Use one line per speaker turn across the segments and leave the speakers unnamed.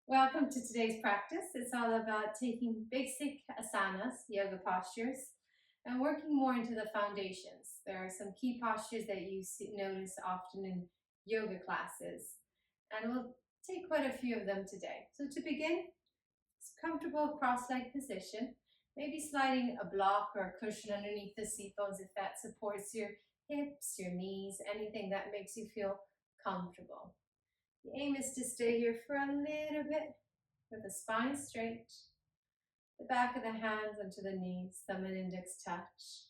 Welcome to today's practice. It's all about taking basic asanas, yoga postures, and working more into the foundations. There are some key postures that you notice often in yoga classes, and we'll take quite a few of them today. So to begin, it's comfortable cross-leg position, maybe sliding a block or a cushion underneath the seat bones if that supports your hips, your knees, anything that makes you feel comfortable. The aim is to stay here for a little bit with the spine straight, the back of the hands onto the knees, thumb and index touch.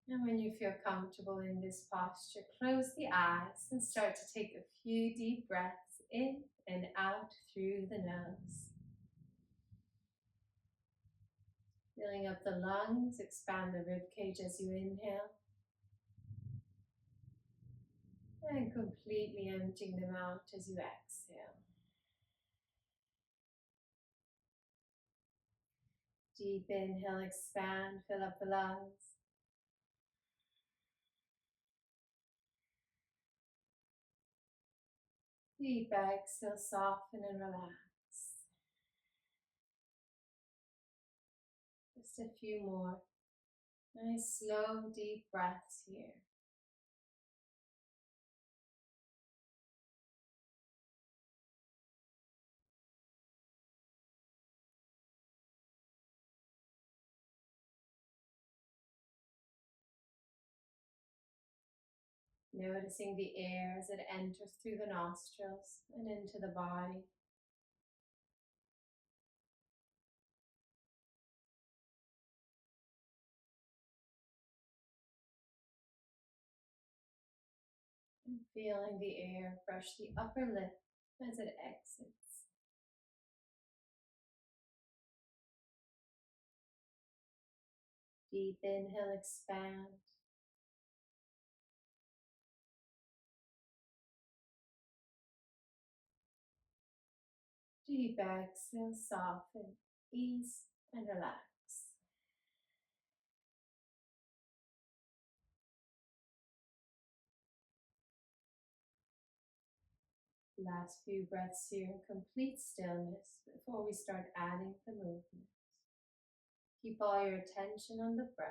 And when you feel comfortable in this posture, close the eyes and start to take a few deep breaths in and out through the nose. Filling up the lungs, expand the rib cage as you inhale. And completely emptying them out as you exhale. Deep inhale, expand, fill up the lungs. Deep exhale, soften and relax. Just a few more. Nice, slow, deep breaths here. Noticing the air as it enters through the nostrils and into the body. And feeling the air brush the upper lip as it exits. Deep inhale, expand. Deep exhale, soften, ease, and relax. Last few breaths here in complete stillness before we start adding the movement. Keep all your attention on the breath.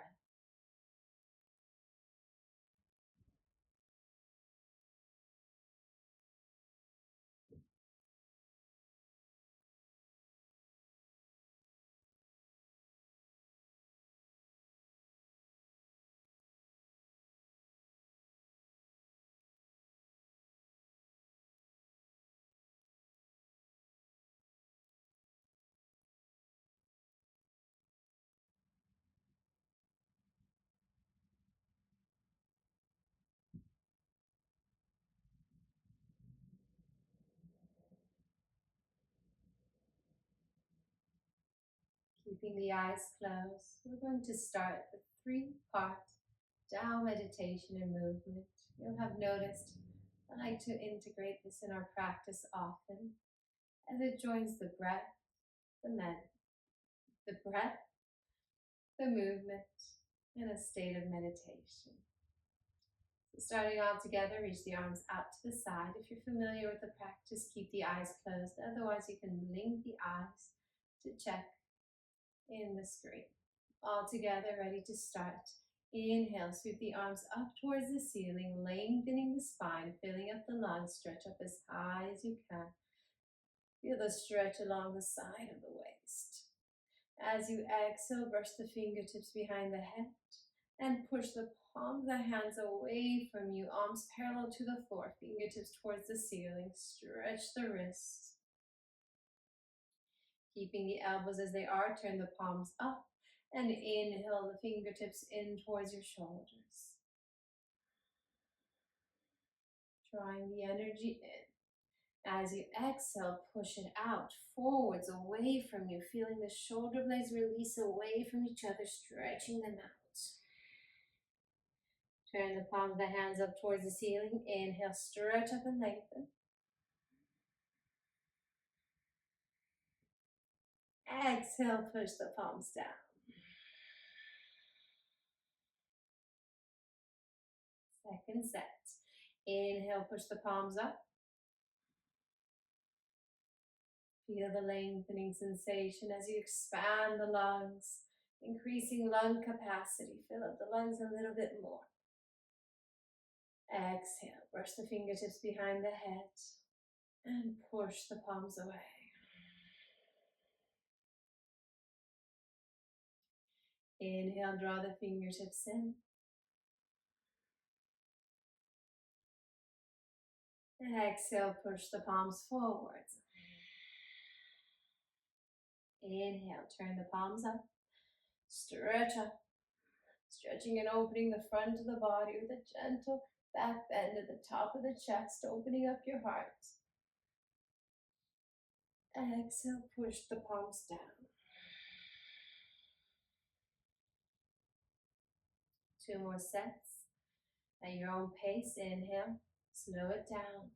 Keeping the eyes closed, we're going to start the three-part Tao meditation and movement. You'll have noticed I like to integrate this in our practice often as it joins the breath, the breath, the movement, in a state of meditation. So starting all together, reach the arms out to the side. If you're familiar with the practice, keep the eyes closed. Otherwise, you can blink the eyes to check in the screen. All together, ready to start. Inhale, sweep the arms up towards the ceiling, lengthening the spine, filling up the lungs, stretch up as high as you can. Feel the stretch along the side of the waist. As you exhale, brush the fingertips behind the head and push the palms of the hands away from you, arms parallel to the floor, fingertips towards the ceiling. Stretch the wrists. Keeping the elbows as they are, turn the palms up and inhale the fingertips in towards your shoulders. Drawing the energy in. As you exhale, push it out, forwards, away from you, feeling the shoulder blades release away from each other, stretching them out. Turn the palms of the hands up towards the ceiling. Inhale, stretch up and lengthen. Exhale, push the palms down. Second set. Inhale, push the palms up. Feel the lengthening sensation as you expand the lungs, increasing lung capacity. Fill up the lungs a little bit more. Exhale, brush the fingertips behind the head and push the palms away. Inhale, draw the fingertips in. And exhale, push the palms forwards. Inhale, turn the palms up. Stretch up. Stretching and opening the front of the body with a gentle back bend at the top of the chest, opening up your heart. Exhale, push the palms down. 2 more sets. At your own pace, inhale, slow it down.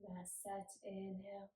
Last set, inhale.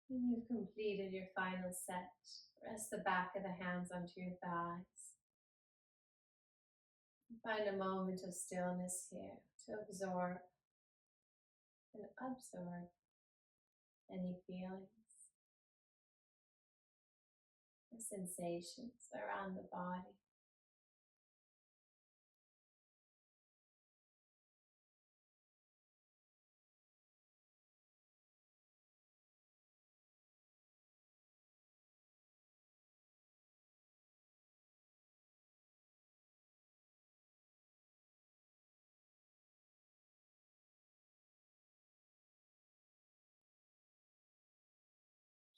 When you've completed your final set, rest the back of the hands onto your thighs. Find a moment of stillness here to absorb and absorb any feelings, the sensations around the body.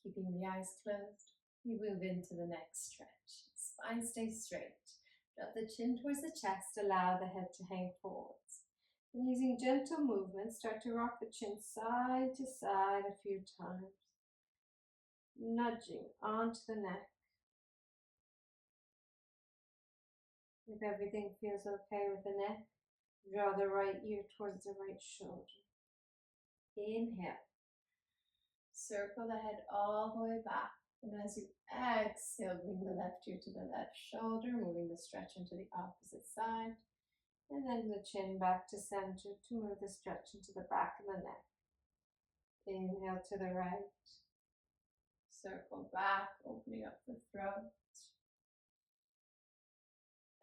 Keeping the eyes closed, we move into the next stretch. Spine stays straight. Drop the chin towards the chest, allow the head to hang forwards. And using gentle movements, start to rock the chin side to side a few times, nudging onto the neck. If everything feels okay with the neck, draw the right ear towards the right shoulder. Inhale. Circle the head all the way back. And as you exhale, bring the left ear to the left shoulder, moving the stretch into the opposite side. And then the chin back to center to move the stretch into the back of the neck. Inhale to the right. Circle back, opening up the throat.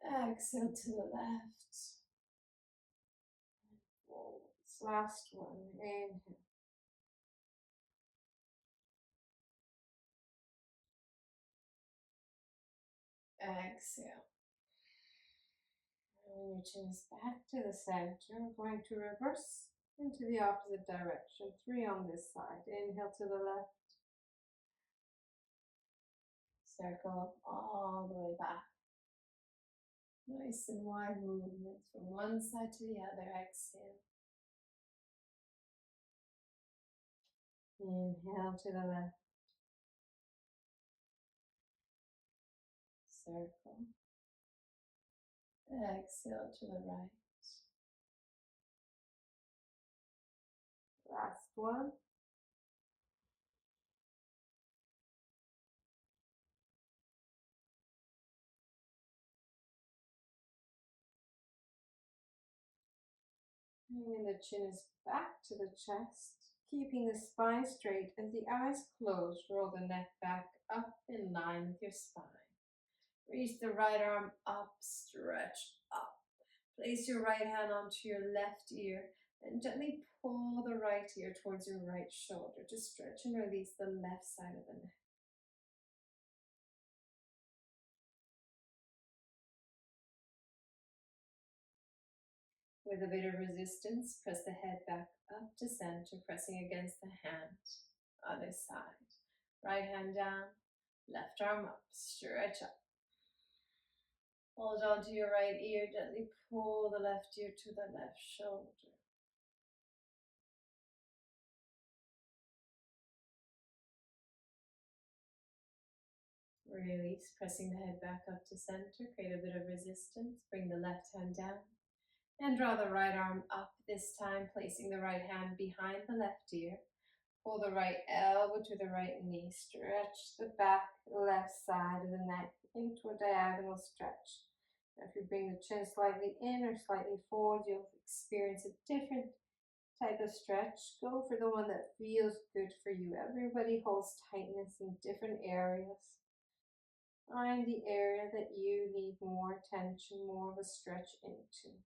Exhale to the left. And forwards. Last one. Inhale. Exhale. And when your chin is back to the center, we're going to reverse into the opposite direction. 3 on this side. Inhale to the left. Circle all the way back. Nice and wide movements from one side to the other. Exhale. Inhale to the left. Circle. Exhale to the right. Last one. And the chin is back to the chest, keeping the spine straight as the eyes close. Roll the neck back up in line with your spine. Reach the right arm up, stretch up. Place your right hand onto your left ear and gently pull the right ear towards your right shoulder to stretch and release the left side of the neck. With a bit of resistance, press the head back up to center, pressing against the hand. Other side. Right hand down, left arm up, stretch up. Hold on to your right ear, gently pull the left ear to the left shoulder. Release, pressing the head back up to center, create a bit of resistance, bring the left hand down, and draw the right arm up, this time placing the right hand behind the left ear. Pull the right elbow to the right knee, stretch the back left side of the neck into a diagonal stretch. Now if you bring the chin slightly in or slightly forward, you'll experience a different type of stretch. Go for the one that feels good for you. Everybody holds tightness in different areas. Find the area that you need more tension, more of a stretch into.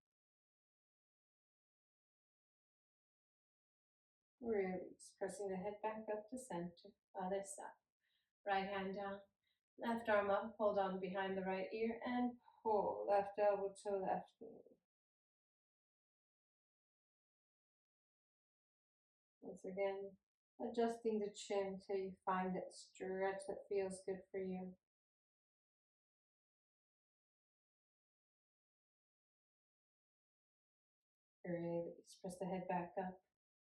Release, pressing the head back up to center. Other side. Right hand down, left arm up, hold on behind the right ear and pull. Left elbow to left knee. Once again, adjusting the chin till you find that stretch that feels good for you. Release, press the head back up.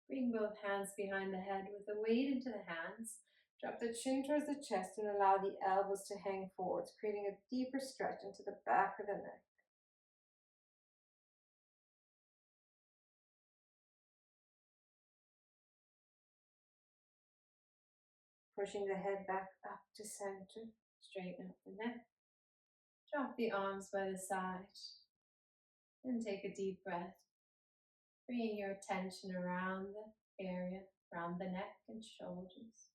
Bring both hands behind the head with the weight into the hands. Drop the chin towards the chest and allow the elbows to hang forwards, creating a deeper stretch into the back of the neck. Pushing the head back up to center, straighten up the neck. Drop the arms by the side and take a deep breath. Bringing your attention around the area, around the neck and shoulders.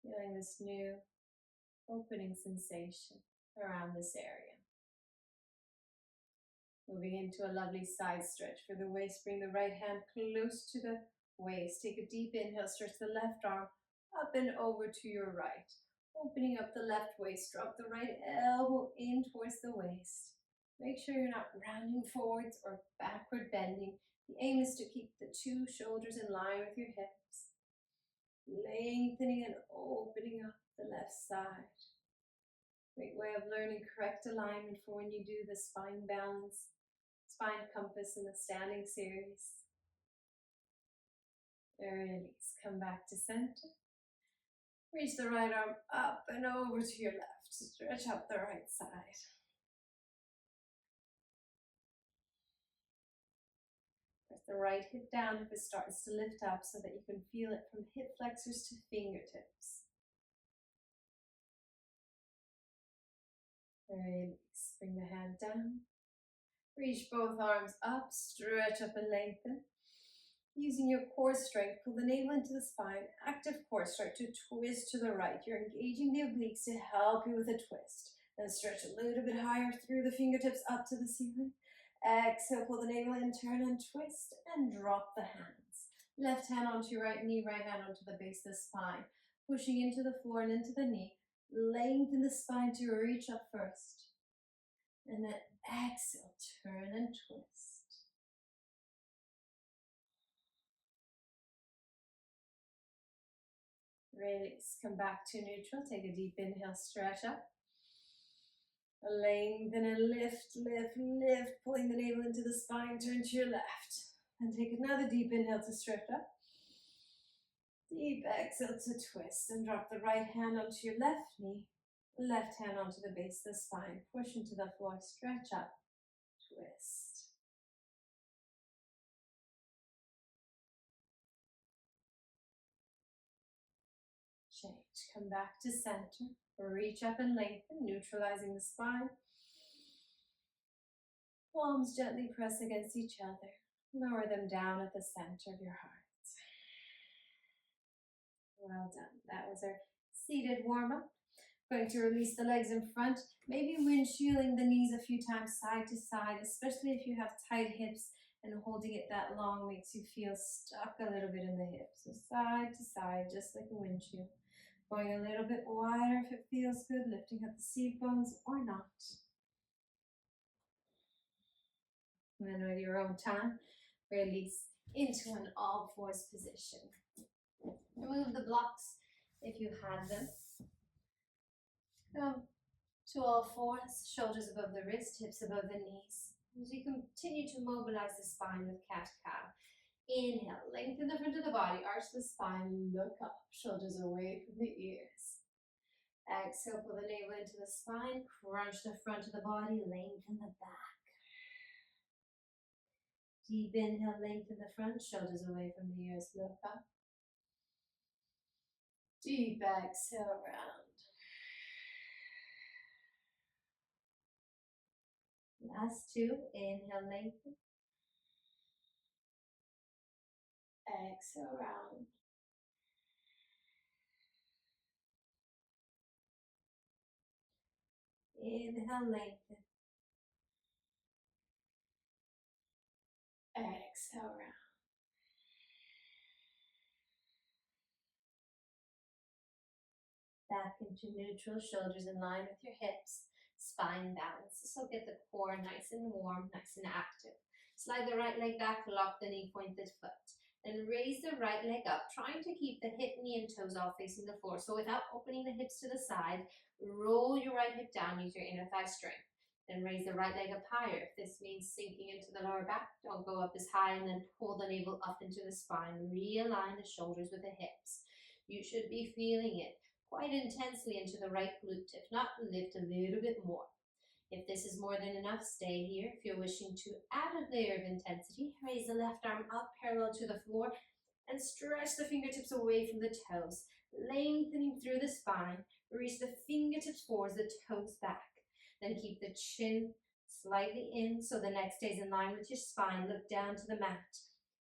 Feeling this new opening sensation around this area. Moving into a lovely side stretch for the waist. Bring the right hand close to the waist. Take a deep inhale, stretch the left arm up and over to your right. Opening up the left waist, drop the right elbow in towards the waist. Make sure you're not rounding forwards or backward bending. The aim is to keep the two shoulders in line with your hips. Lengthening and opening up the left side. Great way of learning correct alignment for when you do the spine balance, spine compass in the standing series. Release, come back to center. Reach the right arm up and over to your left. Stretch out the right side. Press the right hip down if it starts to lift up so that you can feel it from hip flexors to fingertips. Release, bring the hand down. Reach both arms up, stretch up and lengthen. Using your core strength, pull the navel into the spine. Active core, start to twist to the right. You're engaging the obliques to help you with a twist. Then stretch a little bit higher through the fingertips up to the ceiling. Exhale, pull the navel in, turn and twist, and drop the hands. Left hand onto your right knee, right hand onto the base of the spine. Pushing into the floor and into the knee. Lengthen the spine to reach up first. And then exhale, turn and twist. Release, come back to neutral. Take a deep inhale, stretch up. Lengthen and lift, lift, pulling the navel into the spine, turn to your left. And take another deep inhale to stretch up. Deep exhale to twist and drop the right hand onto your left knee. Left hand onto the base of the spine. Push into the floor, stretch up, twist. Change. Come back to center. Reach up and lengthen, neutralizing the spine. Palms gently press against each other. Lower them down at the center of your heart. Well done. That was our seated warm-up. Going to release the legs in front, maybe windshielding the knees a few times side to side, especially if you have tight hips and holding it that long makes you feel stuck a little bit in the hips. So side to side, just like a windshield. Going a little bit wider if it feels good, lifting up the seat bones or not. And then with your own time, release into an all fours position. Remove the blocks if you have them. Come to all fours, shoulders above the wrist, hips above the knees. As you continue to mobilize the spine with cat-cow. Inhale, lengthen the front of the body, arch the spine, look up, shoulders away from the ears. Exhale, pull the navel into the spine, crunch the front of the body, lengthen the back. Deep inhale, lengthen the front, shoulders away from the ears, look up. Deep exhale, round. Last two, inhale, lengthen. Exhale, round. Inhale, lengthen. Exhale, round. Back into neutral, shoulders in line with your hips, spine balance. This will get the core nice and warm, nice and active. Slide the right leg back, lock the knee, pointed foot. Then raise the right leg up, trying to keep the hip, knee, and toes all facing the floor. So without opening the hips to the side, roll your right hip down, use your inner thigh strength. Then raise the right leg up higher. If this means sinking into the lower back, don't go up as high, and then pull the navel up into the spine. Realign the shoulders with the hips. You should be feeling it quite intensely into the right glute. If not, lift a little bit more. If this is more than enough, stay here. If you're wishing to add a layer of intensity, raise the left arm up parallel to the floor and stretch the fingertips away from the toes, lengthening through the spine. Reach the fingertips forward, the toes back. Then keep the chin slightly in so the neck stays in line with your spine. Look down to the mat.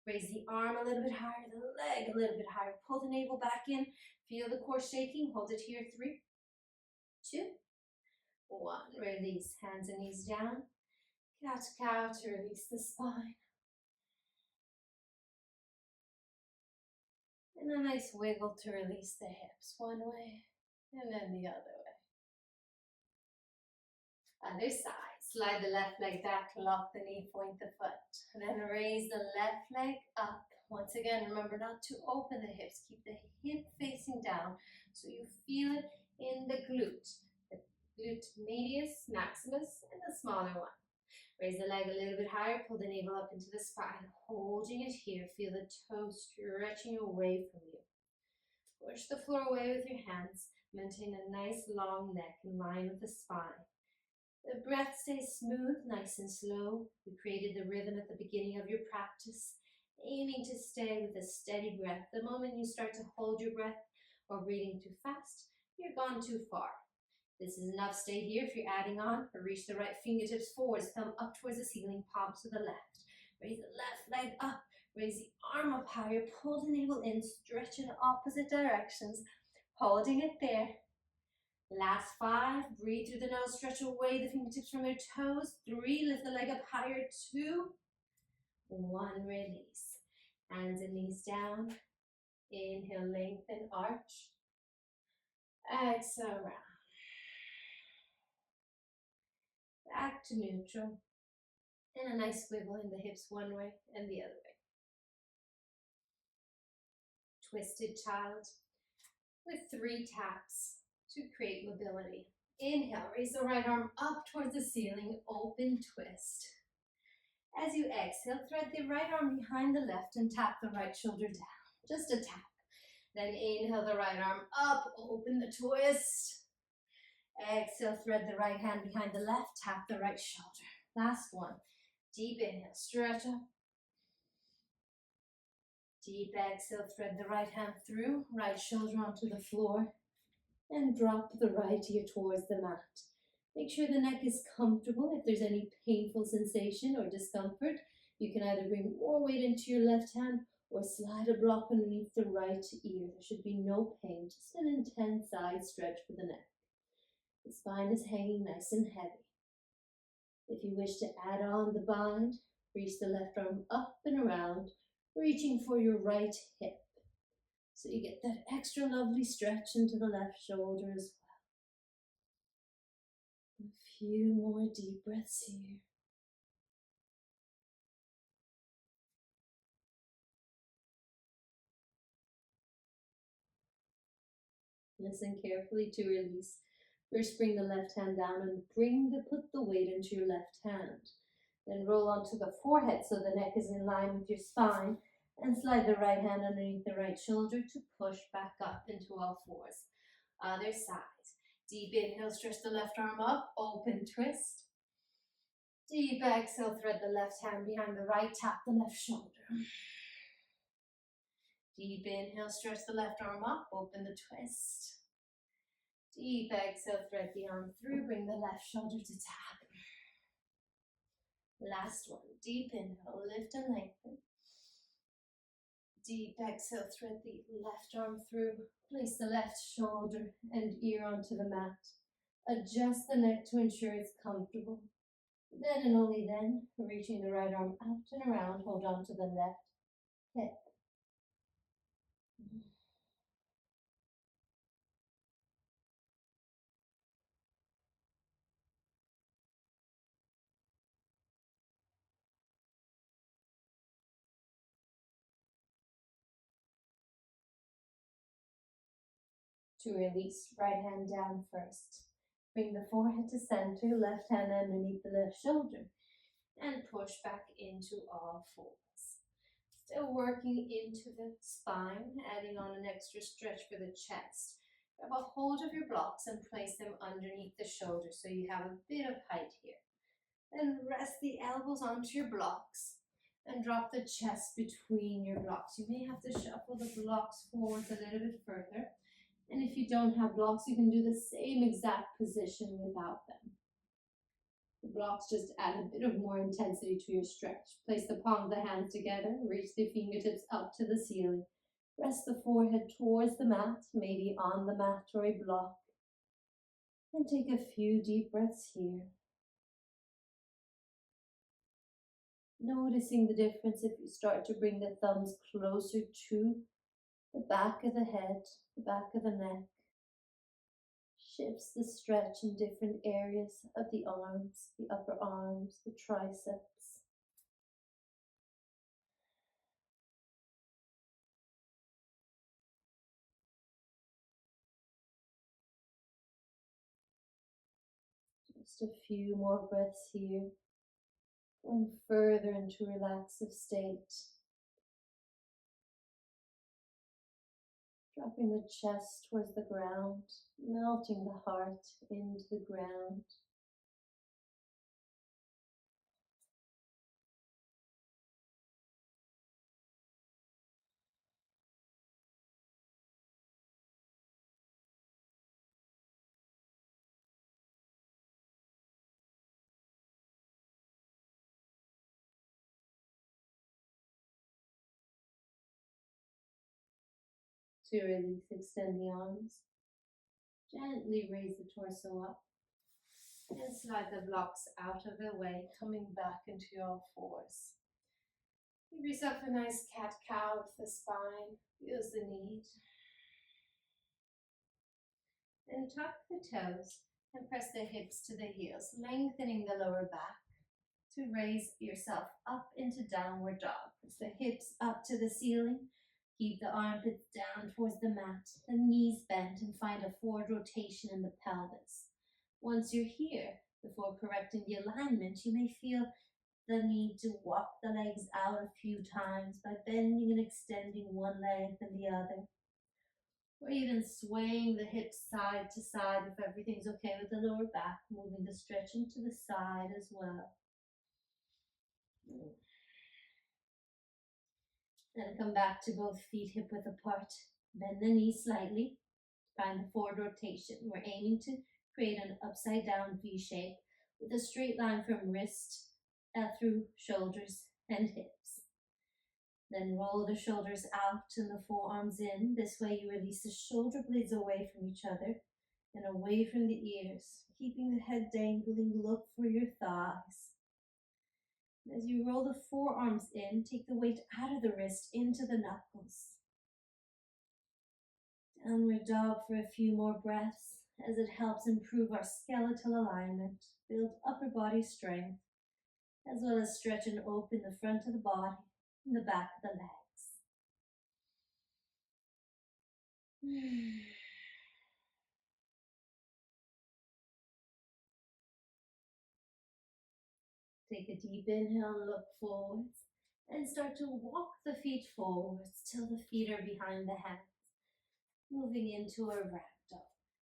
Raise the arm a little bit higher, the leg a little bit higher. Pull the navel back in. Feel the core shaking. Hold it here. 3, 2, 1. Release. Hands and knees down. Cat-cow to release the spine. And a nice wiggle to release the hips. One way and then the other way. Other side. Slide the left leg back, lock the knee, point the foot. And then raise the left leg up. Once again, remember not to open the hips. Keep the hip facing down so you feel it in the glute. The glute medius, maximus, and the smaller one. Raise the leg a little bit higher, pull the navel up into the spine. Holding it here, feel the toes stretching away from you. Push the floor away with your hands. Maintain a nice long neck in line with the spine. The breath stays smooth, nice and slow. We created the rhythm at the beginning of your practice, aiming to stay with a steady breath. The moment you start to hold your breath or breathing too fast, you're gone too far. This is enough. Stay here. If you're adding on, reach the right fingertips forwards, thumb up towards the ceiling, palms to the left. Raise the left leg up, raise the arm up higher, pull the navel in, stretch in opposite directions, holding it there. Last 5, breathe through the nose, stretch away the fingertips from your toes. 3, lift the leg up higher. 2, 1, release. Hands and knees down. Inhale, lengthen, arch. Exhale, round. Back to neutral. And a nice wiggle in the hips one way and the other way. Twisted child with 3 taps to create mobility. Inhale, raise the right arm up towards the ceiling, open twist. As you exhale, thread the right arm behind the left and tap the right shoulder down. Just a tap. Then inhale the right arm up, open the twist. Exhale, thread the right hand behind the left, tap the right shoulder. Last one. Deep inhale, stretch up. Deep exhale, thread the right hand through, right shoulder onto the floor, and drop the right ear towards the mat. Make sure the neck is comfortable. If there's any painful sensation or discomfort, you can either bring more weight into your left hand or slide a block underneath the right ear. There should be no pain, just an intense side stretch for the neck. The spine is hanging nice and heavy. If you wish to add on the bind, reach the left arm up and around, reaching for your right hip. So you get that extra lovely stretch into the left shoulder as well. A few more deep breaths here. Listen carefully to release. First, bring the left hand down and put the weight into your left hand. Then roll onto the forehead so the neck is in line with your spine, and slide the right hand underneath the right shoulder to push back up into all fours. Other side. Deep inhale, stretch the left arm up, open twist. Deep exhale, thread the left hand behind the right, tap the left shoulder. Deep inhale, stretch the left arm up, open the twist. Deep exhale, thread the arm through, bring the left shoulder to tap. Last one, deep inhale, lift and lengthen. Deep exhale, thread the left arm through, place the left shoulder and ear onto the mat. Adjust the neck to ensure it's comfortable. Then and only then, reaching the right arm out and around, hold on to the left hip. To release, right hand down first. Bring the forehead to center, left hand underneath the left shoulder, and push back into all fours. Still working into the spine, adding on an extra stretch for the chest. Grab a hold of your blocks and place them underneath the shoulder so you have a bit of height here. Then rest the elbows onto your blocks and drop the chest between your blocks. You may have to shuffle the blocks forward a little bit further. And if you don't have blocks, you can do the same exact position without them. The blocks just add a bit of more intensity to your stretch. Place the palm of the hands together, reach the fingertips up to the ceiling. Rest the forehead towards the mat, maybe on the mat or a block. And take a few deep breaths here. Noticing the difference if you start to bring the thumbs closer to the back of the head, the back of the neck. Shifts the stretch in different areas of the arms, the upper arms, the triceps. Just a few more breaths here. Going further into relaxive state. Dropping the chest towards the ground, melting the heart into the ground. To release, extend the arms. Gently raise the torso up. And slide the blocks out of the way, coming back into your fours. Give yourself a nice cat-cow if the spine feels the need. And tuck the toes and press the hips to the heels, lengthening the lower back to raise yourself up into downward dog. Press the hips up to the ceiling. Keep the armpits down towards the mat, the knees bent, and find a forward rotation in the pelvis. Once you're here, before correcting the alignment, you may feel the need to walk the legs out a few times by bending and extending one leg and the other. or even swaying the hips side to side if everything's okay with the lower back, moving the stretching to the side as well. Then come back to both feet hip width apart. Bend the knees slightly. Find the forward rotation. We're aiming to create an upside down V shape with a straight line from wrist through shoulders and hips. Then roll the shoulders out and the forearms in. This way you release the shoulder blades away from each other and away from the ears. Keeping the head dangling, look for your thighs. As you roll the forearms in, take the weight out of the wrist into the knuckles. Downward dog for a few more breaths as it helps improve our skeletal alignment, build upper body strength, as well as stretch and open the front of the body and the back of the legs. Take a deep inhale, look forwards, and start to walk the feet forwards till the feet are behind the hands. Moving into a ragdoll.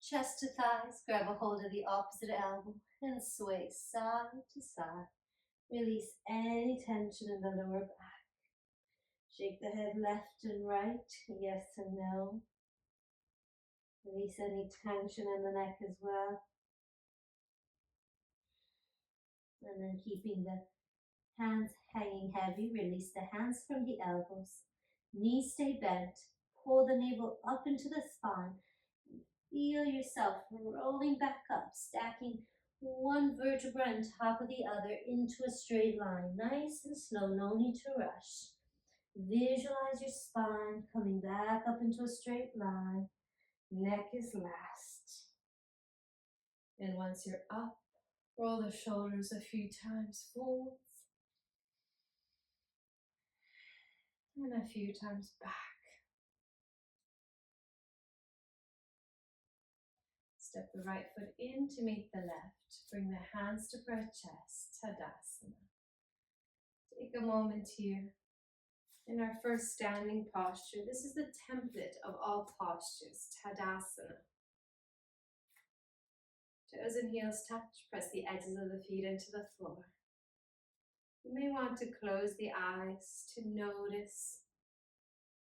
Chest to thighs, grab a hold of the opposite elbow and sway side to side. Release any tension in the lower back. Shake the head left and right, yes and no. Release any tension in the neck as well. And then keeping the hands hanging heavy, release the hands from the elbows. Knees stay bent. Pull the navel up into the spine. Feel yourself rolling back up, stacking one vertebra on top of the other into a straight line. Nice and slow, no need to rush. Visualize your spine coming back up into a straight line. Neck is last. And once you're up, roll the shoulders a few times forwards and a few times back. Step the right foot in to meet the left. Bring the hands to prayer chest, Tadasana. Take a moment here in our first standing posture. This is the template of all postures, Tadasana. Toes and heels touch, press the edges of the feet into the floor. You may want to close the eyes to notice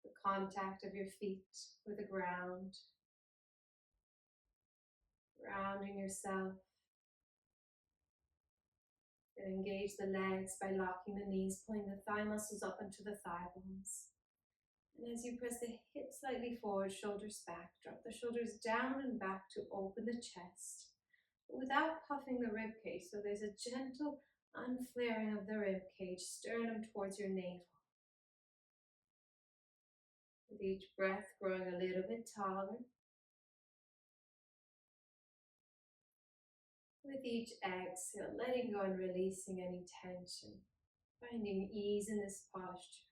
the contact of your feet with the ground. Grounding yourself. Then engage the legs by locking the knees, pulling the thigh muscles up into the thigh bones. And as you press the hips slightly forward, shoulders back, drop the shoulders down and back to open the chest, but without puffing the rib cage. So there's a gentle unflaring of the rib cage, sternum towards your navel. With each breath, growing a little bit taller. With each exhale, letting go and releasing any tension, finding ease in this posture.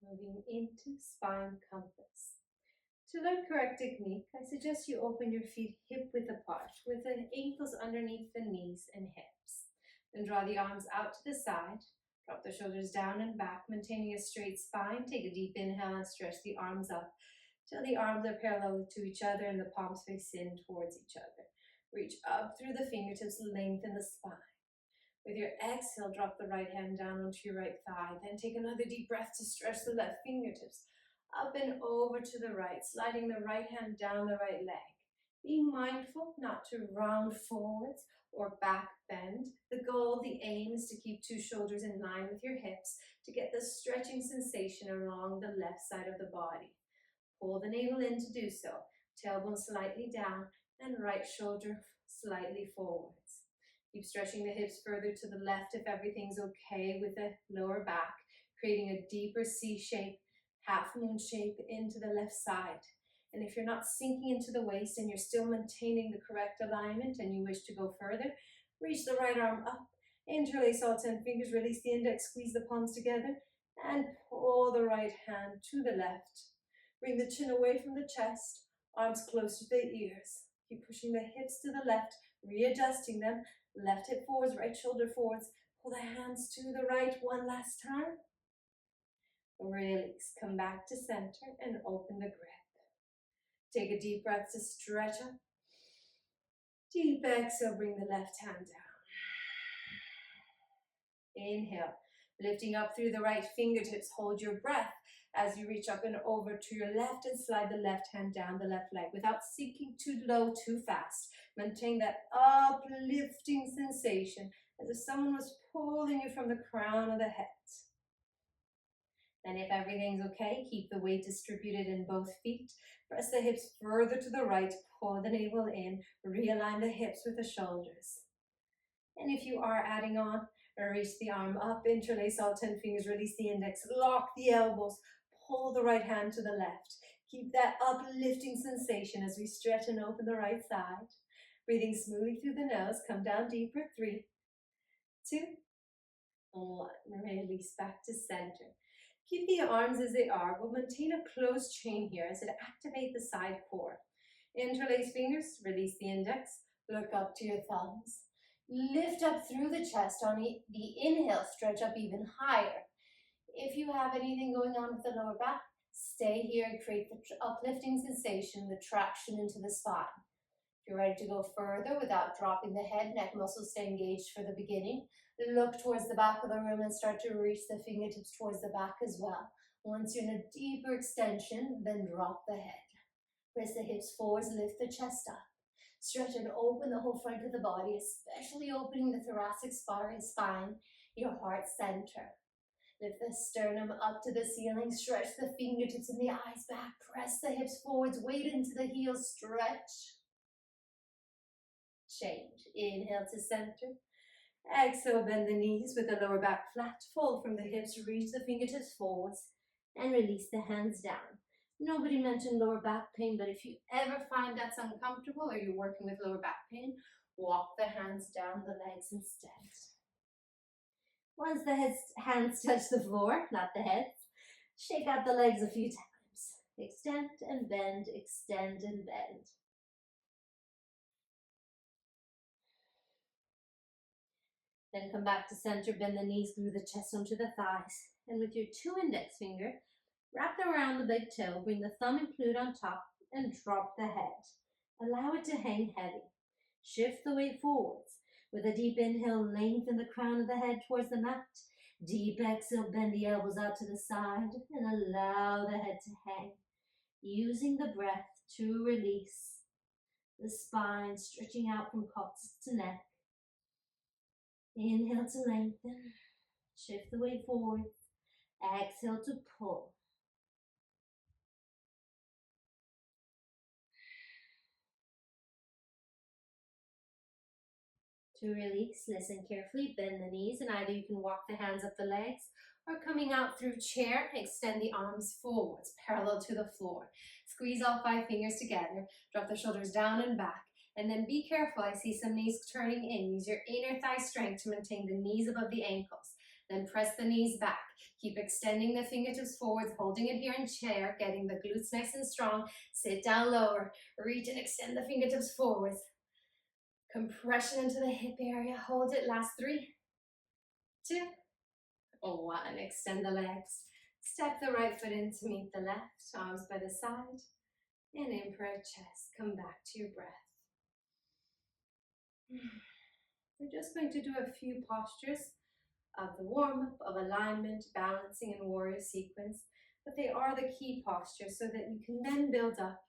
Moving into spine compass. To learn correct technique, I suggest you open your feet hip width apart with the ankles underneath the knees and hips. Then draw the arms out to the side. Drop the shoulders down and back, maintaining a straight spine. Take a deep inhale and stretch the arms up till the arms are parallel to each other and the palms face in towards each other. Reach up through the fingertips, lengthen the spine. With your exhale, drop the right hand down onto your right thigh. Then take another deep breath to stretch the left fingertips up and over to the right, sliding the right hand down the right leg. Being mindful not to round forwards or back bend. The goal, the aim is to keep two shoulders in line with your hips to get the stretching sensation along the left side of the body. Pull the navel in to do so. Tailbone slightly down and right shoulder slightly forwards. Keep stretching the hips further to the left if everything's okay with the lower back, creating a deeper C shape, half moon shape into the left side. And if you're not sinking into the waist and you're still maintaining the correct alignment and you wish to go further, reach the right arm up, interlace all 10 fingers, release the index, squeeze the palms together, and pull the right hand to the left. Bring the chin away from the chest, arms close to the ears. Keep pushing the hips to the left, readjusting them. Left hip forwards, right shoulder forwards. Pull the hands to the right one last time. Release. Come back to center and open the grip. Take a deep breath to stretch up. Deep exhale, bring the left hand down. Inhale, lifting up through the right fingertips. Hold your breath as you reach up and over to your left and slide the left hand down the left leg without sinking too low, too fast. Maintain that uplifting sensation as if someone was pulling you from the crown of the head. And if everything's okay, keep the weight distributed in both feet. Press the hips further to the right, pull the navel in, realign the hips with the shoulders. And if you are adding on, reach the arm up, interlace all 10 fingers, release the index, lock the elbows, pull the right hand to the left. Keep that uplifting sensation as we stretch and open the right side. Breathing smoothly through the nose, come down deeper, 3, 2, 1. Release back to center. Keep the arms as they are, but maintain a closed chain here as it activates the side core. Interlace fingers, release the index, look up to your thumbs. Lift up through the chest on the inhale, stretch up even higher. If you have anything going on with the lower back, stay here and create the uplifting sensation, the traction into the spine. If you're ready to go further without dropping the head, neck muscles stay engaged for the beginning. Look towards the back of the room and start to reach the fingertips towards the back as well. Once you're in a deeper extension, then drop the head. Press the hips forwards, lift the chest up. Stretch and open the whole front of the body, especially opening the thoracic spine, your heart center. Lift the sternum up to the ceiling, stretch the fingertips and the eyes back, press the hips forwards, weight into the heels, stretch. Change. Inhale to center. Exhale, bend the knees with the lower back flat. Fold from the hips, reach the fingertips forwards, and release the hands down. Nobody mentioned lower back pain, but if you ever find that's uncomfortable or you're working with lower back pain, walk the hands down the legs instead. Once the hands touch the floor, not the heads, shake out the legs a few times. Extend and bend, extend and bend. Then come back to center, bend the knees, glue the chest onto the thighs. And with your 2 index finger, wrap them around the big toe, bring the thumb include on top, and drop the head. Allow it to hang heavy. Shift the weight forwards. With a deep inhale, lengthen the crown of the head towards the mat. Deep exhale, bend the elbows out to the side, and allow the head to hang. Using the breath to release the spine, stretching out from coccyx to neck. Inhale to lengthen. Shift the weight forward. Exhale to pull. To release, listen carefully, bend the knees, and either you can walk the hands up the legs or coming out through chair, extend the arms forwards, parallel to the floor. Squeeze all 5 fingers together, drop the shoulders down and back, and then be careful, I see some knees turning in. Use your inner thigh strength to maintain the knees above the ankles. Then press the knees back. Keep extending the fingertips forwards, holding it here in chair, getting the glutes nice and strong. Sit down lower, reach and extend the fingertips forwards. Compression into the hip area. Hold it. Last 3, 2, 1. Extend the legs. Step the right foot in to meet the left. Arms by the side. And in for a chest. Come back to your breath. We're just going to do a few postures of the warm-up, of alignment, balancing, and warrior sequence. But they are the key postures so that you can then build up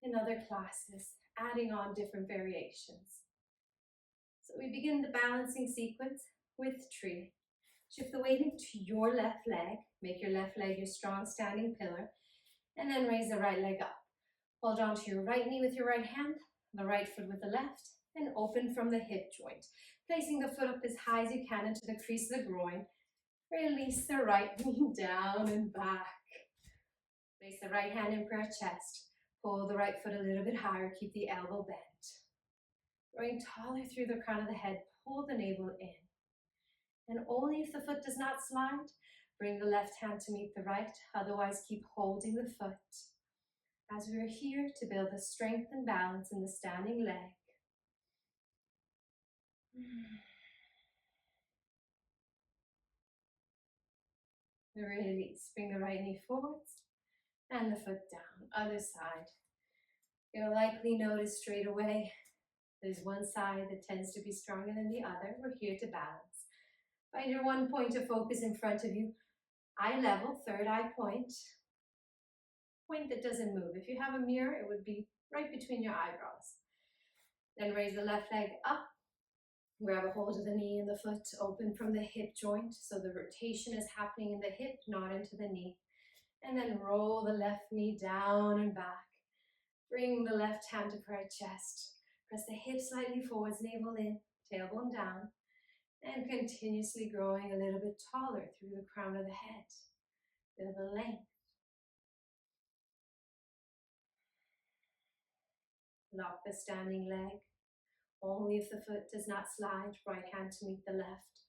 in other classes, adding on different variations. So we begin the balancing sequence with tree. Shift the weight into your left leg. Make your left leg your strong standing pillar. And then raise the right leg up. Hold on to your right knee with your right hand, the right foot with the left, and open from the hip joint. Placing the foot up as high as you can into the crease of the groin. Release the right knee down and back. Place the right hand in for a chest. Pull the right foot a little bit higher. Keep the elbow bent. Growing taller through the crown of the head, pull the navel in. And only if the foot does not slide, bring the left hand to meet the right. Otherwise, keep holding the foot. as we're here to build the strength and balance in the standing leg. Release. Bring the right knee forwards and the foot down. Other side. You'll likely notice straight away there's one side that tends to be stronger than the other. We're here to balance. Find your one point of focus in front of you. Eye level, third eye point. Point that doesn't move. If you have a mirror, it would be right between your eyebrows. Then raise the left leg up. Grab a hold of the knee and the foot, open from the hip joint. So the rotation is happening in the hip, not into the knee. And then roll the left knee down and back. Bring the left hand to prayer chest. Press the hips slightly forwards, navel in, tailbone down. And continuously growing a little bit taller through the crown of the head. Build a length. Lock the standing leg. Only if the foot does not slide, right hand to meet the left.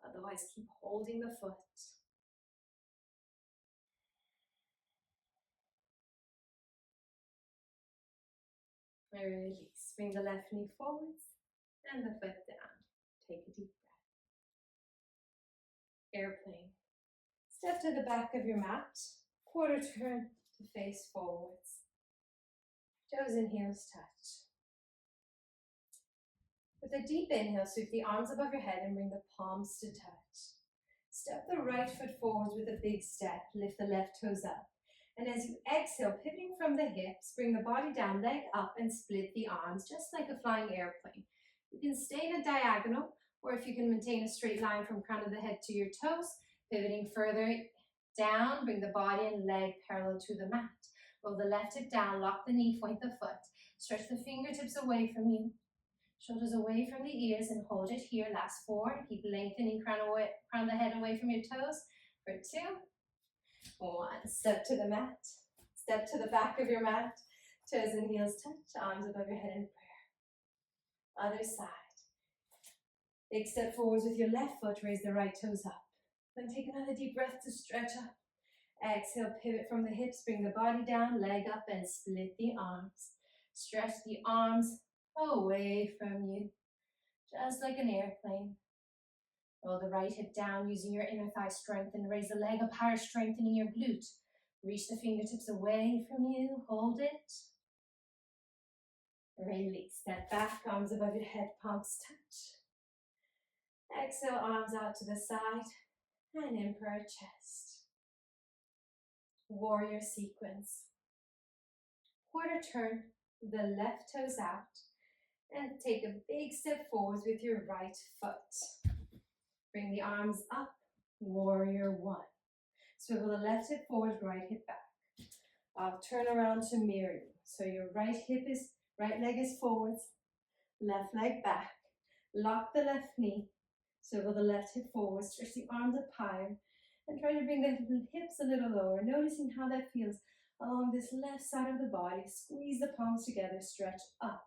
Otherwise, keep holding the foot. Release. Bring the left knee forwards and the foot down. Take a deep breath. Airplane. Step to the back of your mat. Quarter turn to face forwards. Toes and heels touch. With a deep inhale, sweep the arms above your head and bring the palms to touch. Step the right foot forwards with a big step. Lift the left toes up. And as you exhale, pivoting from the hips, bring the body down, leg up, and split the arms, just like a flying airplane. You can stay in a diagonal, or if you can maintain a straight line from crown of the head to your toes, pivoting further down, bring the body and leg parallel to the mat. Roll the left hip down, lock the knee, point the foot. Stretch the fingertips away from you. Shoulders away from the ears and hold it here. Last 4. Keep lengthening crown of the head away from your toes. For 2. 1. Step to the mat. Step to the back of your mat. Toes and heels touch. Arms above your head in prayer. Other side. Big step forwards with your left foot. Raise the right toes up. Then take another deep breath to stretch up. Exhale, pivot from the hips. Bring the body down, leg up, and split the arms. Stretch the arms away from you, just like an airplane. Roll the right hip down using your inner thigh strength and raise the leg up higher, strengthening your glute. Reach the fingertips away from you, hold it. Release, step back, arms above your head, palms touch. Exhale, arms out to the side and in prayer chest. Warrior sequence. Quarter turn, the left toes out. And take a big step forwards with your right foot. Bring the arms up, warrior 1. Swivel the left hip forward, right hip back. I'll turn around to mirror you. So your right leg is forwards, left leg back. Lock the left knee, swivel the left hip forward, stretch the arms up higher, and try to bring the hips a little lower, noticing how that feels along this left side of the body. Squeeze the palms together, stretch up.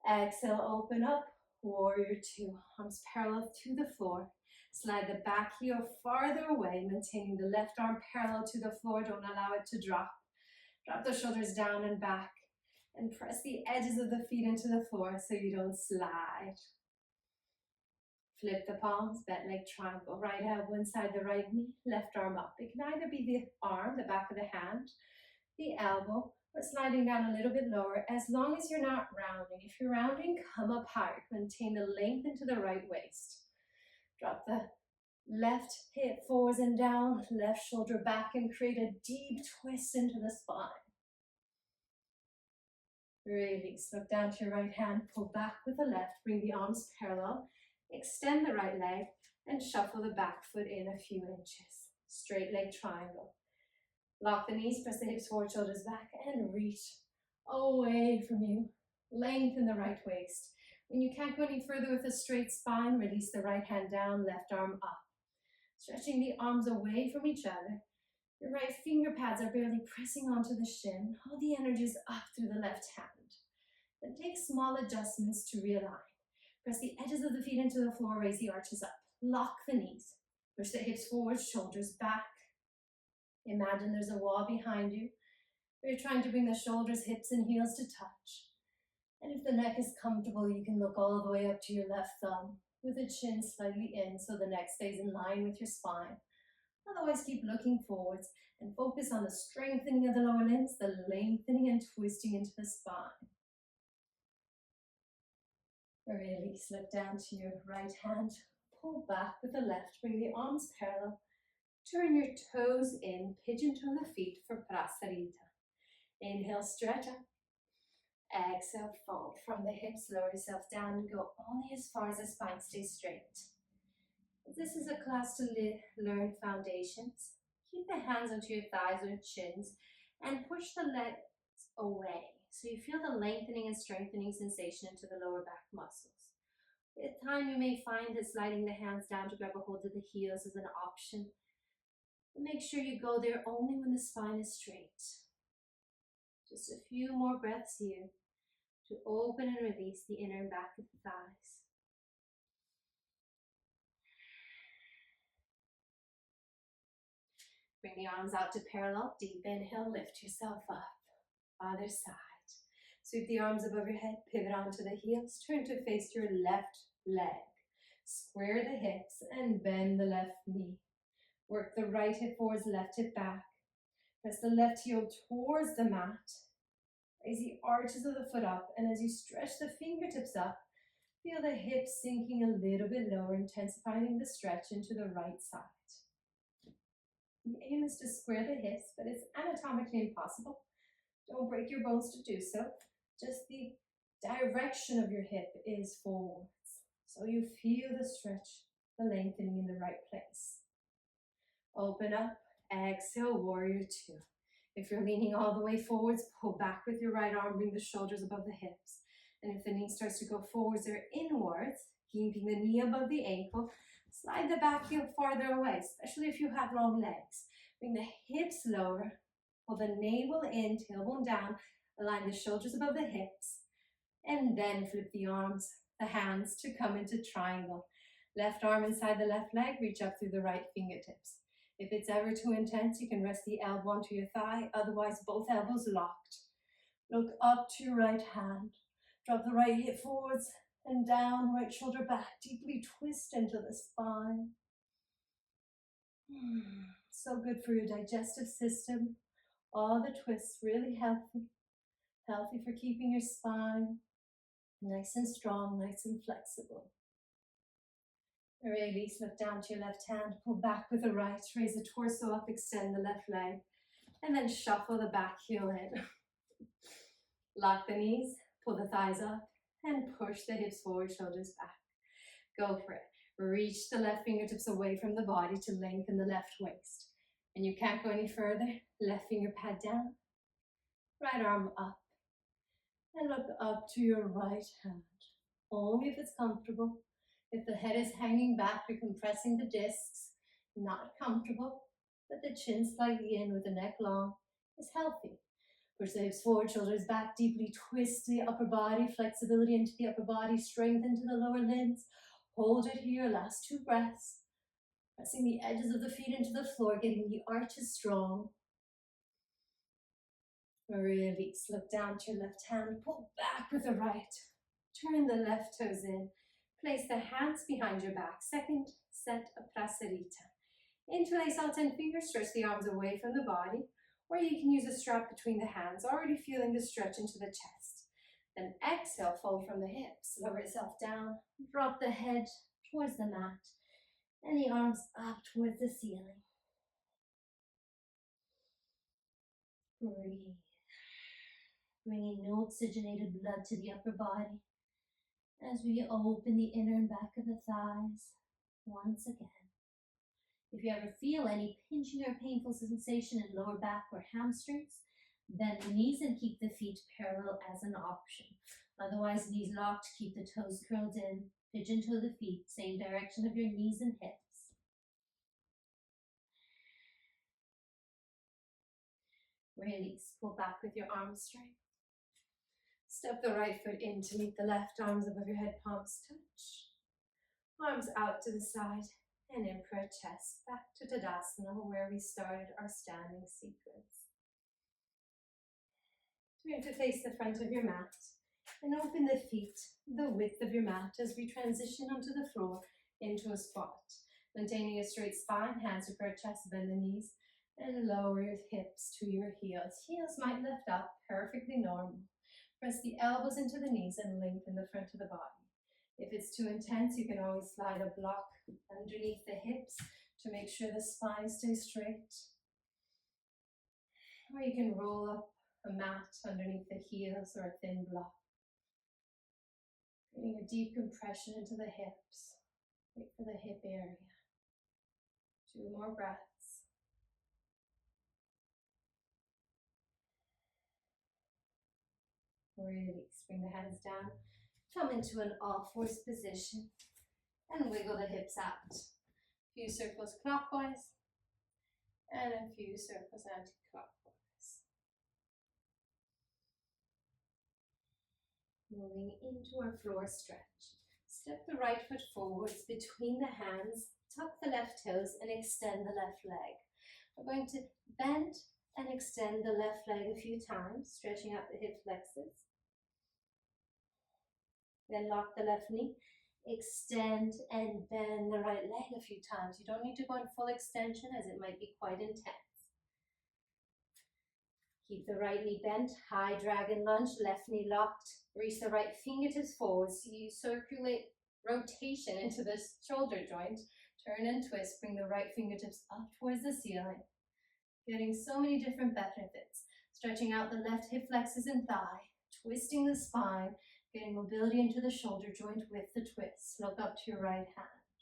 Exhale, open up, warrior 2. Arms parallel to the floor. Slide the back heel farther away, maintaining the left arm parallel to the floor. Don't allow it to drop. Drop the shoulders down and back. And press the edges of the feet into the floor so you don't slide. Flip the palms, bent leg triangle. Right elbow inside the right knee, left arm up. It can either be the arm, the back of the hand, the elbow, or sliding down a little bit lower, as long as you're not rounding. If you're rounding, come up higher. Maintain the length into the right waist. Drop the left hip forwards and down, left shoulder back, and create a deep twist into the spine. Release. Look down to your right hand, pull back with the left, bring the arms parallel, extend the right leg, and shuffle the back foot in a few inches. Straight leg triangle. Lock the knees, press the hips forward, shoulders back, and reach away from you. Lengthen the right waist. When you can't go any further with a straight spine, release the right hand down, left arm up. Stretching the arms away from each other. Your right finger pads are barely pressing onto the shin. All the energy is up through the left hand. Then take small adjustments to realign. Press the edges of the feet into the floor, raise the arches up. Lock the knees. Push the hips forward, shoulders back. Imagine there's a wall behind you. You're trying to bring the shoulders, hips, and heels to touch. And if the neck is comfortable, you can look all the way up to your left thumb with the chin slightly in so the neck stays in line with your spine. Otherwise, keep looking forwards and focus on the strengthening of the lower limbs, the lengthening and twisting into the spine. Release, look down to your right hand. Pull back with the left, bring the arms parallel. Turn your toes in, pigeon toe the feet for prasarita. Inhale, stretch up. Exhale, fold from the hips, lower yourself down and go only as far as the spine stays straight. This is a class to learn foundations. Keep the hands onto your thighs or chins and push the legs away so you feel the lengthening and strengthening sensation into the lower back muscles. At time you may find that sliding the hands down to grab a hold of the heels is an option. But make sure you go there only when the spine is straight. Just a few more breaths here to open and release the inner and back of the thighs. Bring the arms out to parallel. Deep inhale, lift yourself up. Other side. Sweep the arms above your head, pivot onto the heels, turn to face your left leg. Square the hips and bend the left knee. Work the right hip forwards, left hip back. Press the left heel towards the mat. Raise the arches of the foot up, and as you stretch the fingertips up, feel the hips sinking a little bit lower, intensifying the stretch into the right side. The aim is to square the hips, but it's anatomically impossible. Don't break your bones to do so. Just the direction of your hip is forwards. So you feel the stretch, the lengthening in the right place. Open up, exhale, warrior two. If you're leaning all the way forwards, pull back with your right arm, bring the shoulders above the hips. And if the knee starts to go forwards or inwards, keeping the knee above the ankle, slide the back heel farther away, especially if you have long legs. Bring the hips lower, pull the navel in, tailbone down, align the shoulders above the hips, and then flip the arms, the hands to come into triangle. Left arm inside the left leg, reach up through the right fingertips. If it's ever too intense, you can rest the elbow onto your thigh, otherwise both elbows locked. Look up to your right hand. Drop the right hip forwards and down, right shoulder back, deeply twist into the spine. So good for your digestive system. All the twists really healthy. Healthy for keeping your spine nice and strong, nice and flexible. Release, look down to your left hand, pull back with the right, raise the torso up, extend the left leg, and then shuffle the back heel in. Lock the knees, pull the thighs up, and push the hips forward, shoulders back. Go for it. Reach the left fingertips away from the body to lengthen the left waist. And you can't go any further, left finger pad down, right arm up, and look up to your right hand. Only if it's comfortable. If the head is hanging back, you're compressing the discs, not comfortable, but the chin slightly in with the neck long is healthy. Push the hips forward, shoulders back, deeply twist the upper body, flexibility into the upper body, strength into the lower limbs. Hold it here, last two breaths. Pressing the edges of the feet into the floor, getting the arches strong. Release, look down to your left hand, pull back with the right. Turn the left toes in. Place the hands behind your back. Second set of prasarita. Interlace all 10 fingers, stretch the arms away from the body, or you can use a strap between the hands, already feeling the stretch into the chest. Then exhale, fold from the hips, lower yourself down, drop the head towards the mat, and the arms up towards the ceiling. Breathe. Bringing no oxygenated blood to the upper body as we open the inner and back of the thighs once again. If you ever feel any pinching or painful sensation in lower back or hamstrings, bend the knees and keep the feet parallel as an option. Otherwise, knees locked, keep the toes curled in, pigeon toe the feet, same direction of your knees and hips. Release, pull back with your arms straight. Step the right foot in to meet the left, arms above your head, palms touch. Arms out to the side and in for a chest. Back to Tadasana where we started our standing sequence. Turn to face the front of your mat and open the feet the width of your mat as we transition onto the floor into a squat. Maintaining a straight spine, hands over your chest, bend the knees, and lower your hips to your heels. Heels might lift up, perfectly normal. Press the elbows into the knees and lengthen the front of the body. If it's too intense, you can always slide a block underneath the hips to make sure the spine stays straight. Or you can roll up a mat underneath the heels or a thin block. Creating a deep compression into the hips. Wait for the hip area. 2 more breaths. Release. Bring the hands down. Come into an all-fours position and wiggle the hips out. A few circles clockwise and a few circles anti-clockwise. Moving into our floor stretch. Step the right foot forwards between the hands, tuck the left toes and extend the left leg. We're going to bend and extend the left leg a few times, stretching out the hip flexors. Then lock the left knee, extend and bend the right leg a few times. You don't need to go in full extension as it might be quite intense. Keep the right knee bent, high dragon lunge, left knee locked. Reach the right fingertips forward so you circulate rotation into the shoulder joint. Turn and twist, bring the right fingertips up towards the ceiling. Getting so many different benefits. Stretching out the left hip flexors and thigh, twisting the spine, getting mobility into the shoulder joint with the twist. Look up to your right hand.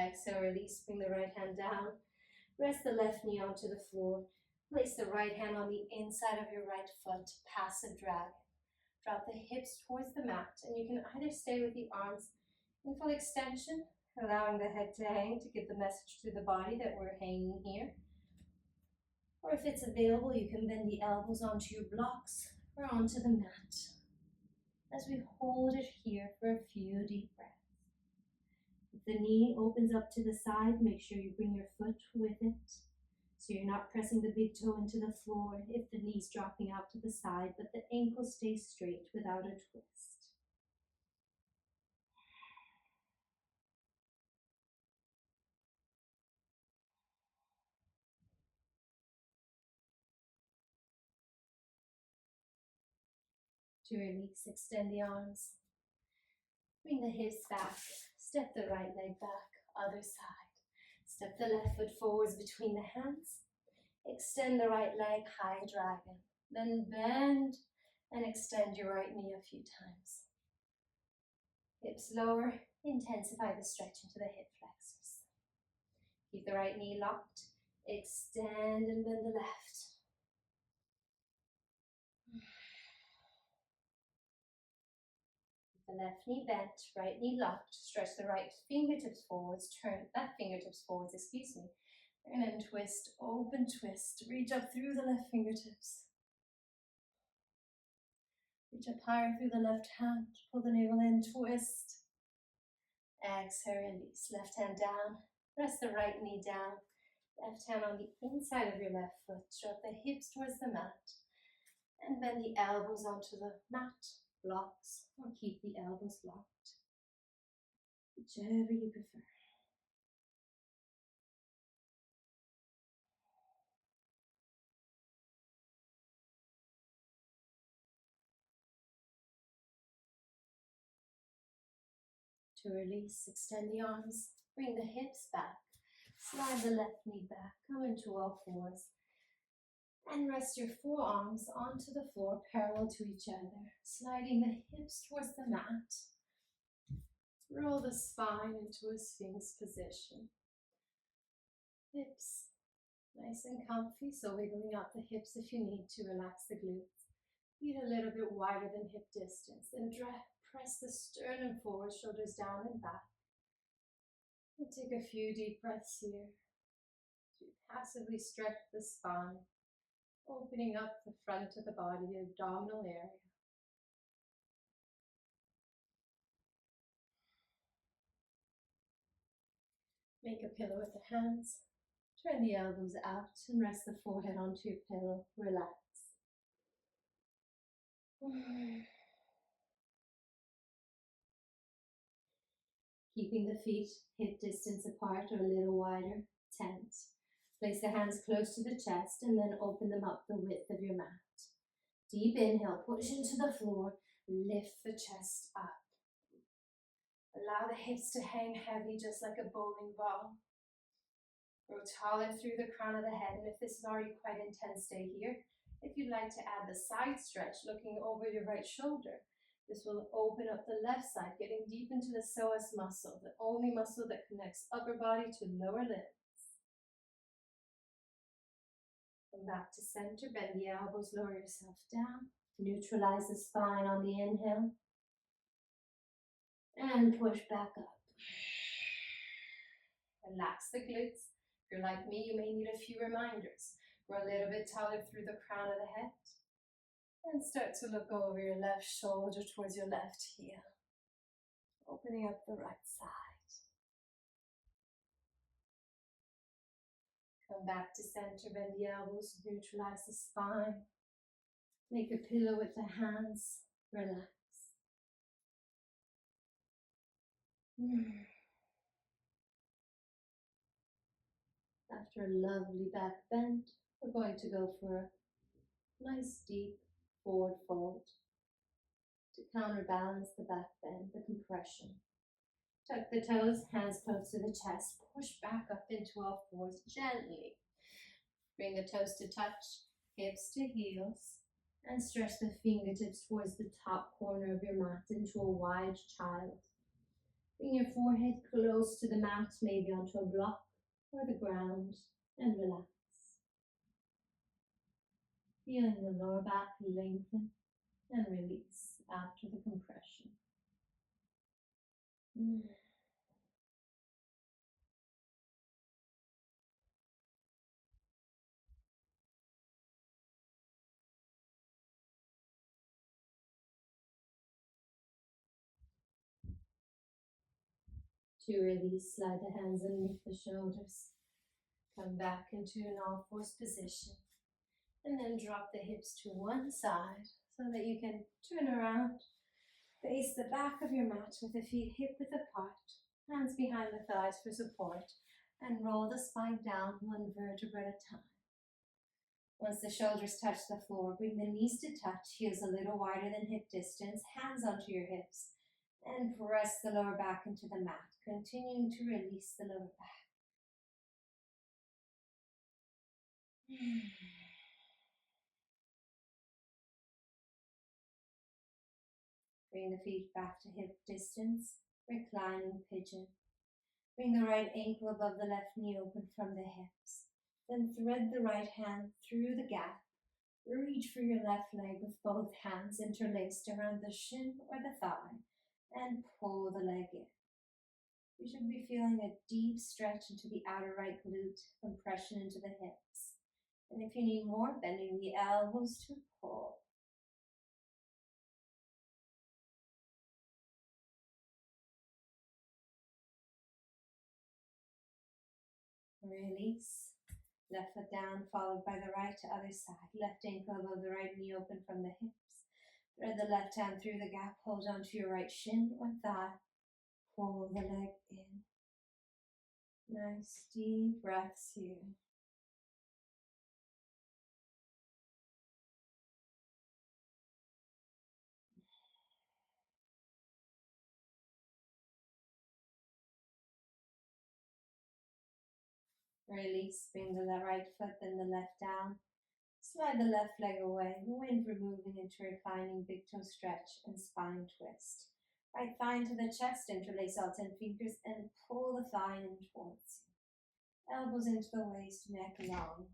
Exhale, release, bring the right hand down. Rest the left knee onto the floor. Place the right hand on the inside of your right foot, passive dragon. Drop the hips towards the mat, and you can either stay with the arms in full extension, allowing the head to hang to give the message to the body that we're hanging here. Or if it's available, you can bend the elbows onto your blocks or onto the mat as we hold it here for a few deep breaths. If the knee opens up to the side, make sure you bring your foot with it. So you're not pressing the big toe into the floor if the knee's dropping out to the side, but the ankle stays straight without a twist. To release, extend the arms. Bring the hips back. Step the right leg back, other side. Step the left foot forwards between the hands. Extend the right leg, high dragon. Then bend and extend your right knee a few times. Hips lower, intensify the stretch into the hip flexors. Keep the right knee locked. Extend and bend the left. The left knee bent, right knee locked. Stretch the right fingertips forwards, turn left fingertips forwards, and then twist, open twist. Reach up through the left fingertips. Reach up higher through the left hand. Pull the navel in, twist. Exhale, release. Left hand down. Press the right knee down. Left hand on the inside of your left foot. Drop the hips towards the mat. And bend the elbows onto the mat, blocks, or keep the elbows locked. Whichever you prefer. To release, extend the arms, bring the hips back, slide the left knee back, come into all fours, and rest your forearms onto the floor parallel to each other, sliding the hips towards the mat. Roll the spine into a sphinx position. Hips nice and comfy, so wiggling out the hips if you need to, relax the glutes. Feet a little bit wider than hip distance, then press the sternum forward, shoulders down and back. And take a few deep breaths here to passively stretch the spine, opening up the front of the body, the abdominal area. Make a pillow with the hands. Turn the elbows out and rest the forehead onto your pillow. Relax. Keeping the feet hip distance apart or a little wider, 10. Place the hands close to the chest and then open them up the width of your mat. Deep inhale, push into the floor, lift the chest up. Allow the hips to hang heavy just like a bowling ball. Grow taller through the crown of the head, and if this is already quite intense, stay here. If you'd like to add the side stretch, looking over your right shoulder, this will open up the left side, getting deep into the psoas muscle, the only muscle that connects upper body to lower limbs. Come back to center, bend the elbows, lower yourself down. Neutralize the spine on the inhale. And push back up. Relax the glutes. If you're like me, you may need a few reminders. Grow a little bit taller through the crown of the head. And start to look over your left shoulder towards your left heel. Opening up the right side. Come back to center, bend the elbows, neutralize the spine. Make a pillow with the hands, relax. After a lovely back bend, we're going to go for a nice deep forward fold to counterbalance the back bend, the compression. Tuck the toes, hands close to the chest, push back up into all fours gently. Bring the toes to touch, hips to heels, and stretch the fingertips towards the top corner of your mat into a wide child. Bring your forehead close to the mat, maybe onto a block or the ground, and relax. Feeling the lower back lengthen and release after the compression. To release, slide the hands underneath the shoulders. Come back into an all-fours position. And then drop the hips to one side so that you can turn around. Face the back of your mat with the feet hip-width apart. Hands behind the thighs for support. And roll the spine down one vertebra at a time. Once the shoulders touch the floor, bring the knees to touch, heels a little wider than hip distance, hands onto your hips. And press the lower back into the mat, continuing to release the lower back. Bring the feet back to hip distance, reclining pigeon. Bring the right ankle above the left knee open from the hips. Then thread the right hand through the gap. Reach for your left leg with both hands interlaced around the shin or the thigh and pull the leg in. You should be feeling a deep stretch into the outer right glute, compression into the hips. And if you need more, bending the elbows to pull. Release. Left foot down, followed by the right to other side. Left ankle above the right knee open from the hips. Thread the left hand through the gap, hold onto your right shin or thigh. Pull the leg in. Nice deep breaths here. Release, bring the right foot, then the left down. Slide the left leg away, wind removing into reclining big toe stretch and spine twist. Right thigh into the chest, interlace all 10 fingers and pull the thigh in towards you. Elbows into the waist, neck long.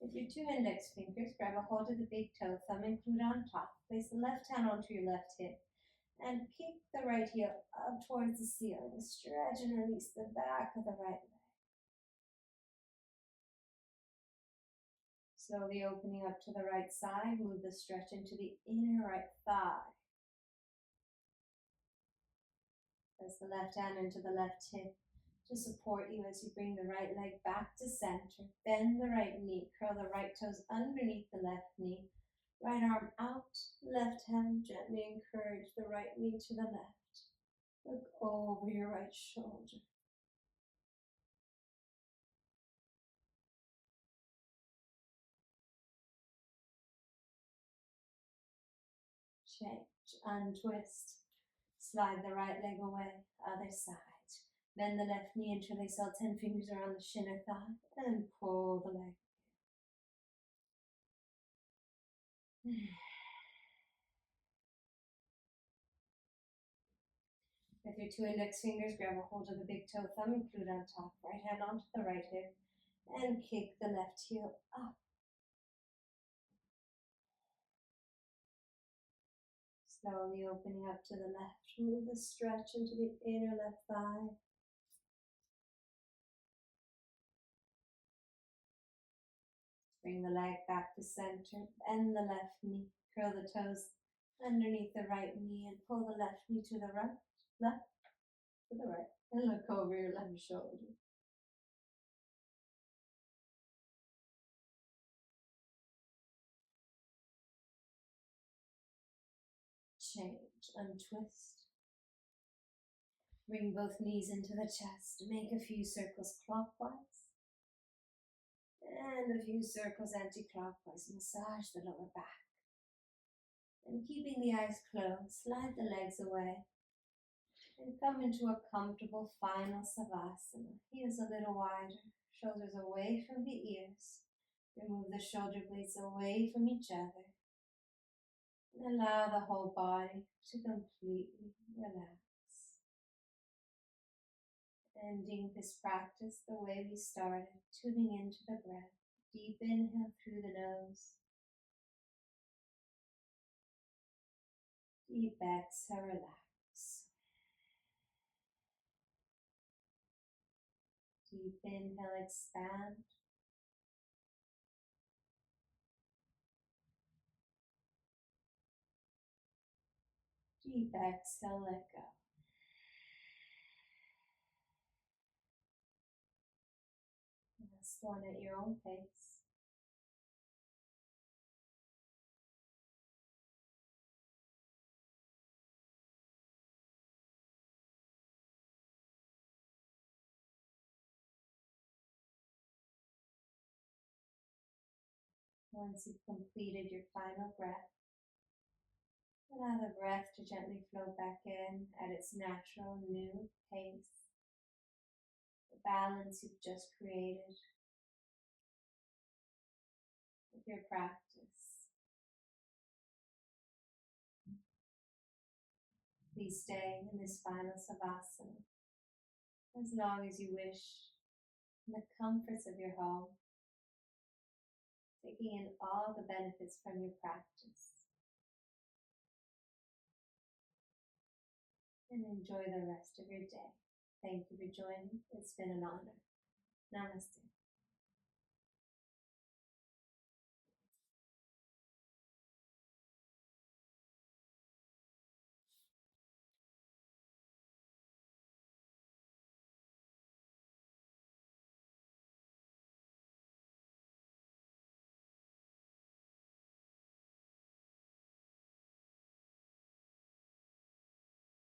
With your 2 index fingers, grab a hold of the big toe, thumb include on top. Place the left hand onto your left hip and kick the right heel up towards the ceiling. Stretch and release the back of the right leg. Slowly opening up to the right side, move the stretch into the inner right thigh. Press the left hand into the left hip to support you as you bring the right leg back to center. Bend the right knee, curl the right toes underneath the left knee. Right arm out, left hand gently encourage the right knee to the left. Look over your right shoulder. Change, untwist. Slide the right leg away, other side. Bend the left knee, interlace all 10 fingers around the shin or thigh, and pull the leg. With your 2 index fingers, grab a hold of the big toe, thumb, and glute on top. Right hand onto the right hip, and kick the left heel up. Slowly opening up to the left. Move the stretch into the inner left thigh. Bring the leg back to center. Bend the left knee. Curl the toes underneath the right knee and pull the left knee to the right. Left to the right. And look over your left shoulder. Change, untwist. Bring both knees into the chest. Make a few circles clockwise and a few circles anti-clockwise. Massage the lower back. And keeping the eyes closed, slide the legs away and come into a comfortable final savasana. Heels a little wider, shoulders away from the ears. Remove the shoulder blades away from each other. And allow the whole body to completely relax. Ending this practice the way we started, tuning into the breath. Deep inhale through the nose. Deep exhale, relax. Deep inhale, expand. Deep exhale, let go. Last one at your own pace. Once you've completed your final breath, allow the breath to gently flow back in at its natural new pace. The balance you've just created with your practice. Please stay in this final savasana as long as you wish in the comforts of your home, taking in all the benefits from your practice. And enjoy the rest of your day. Thank you for joining. It's been an honor. Namaste.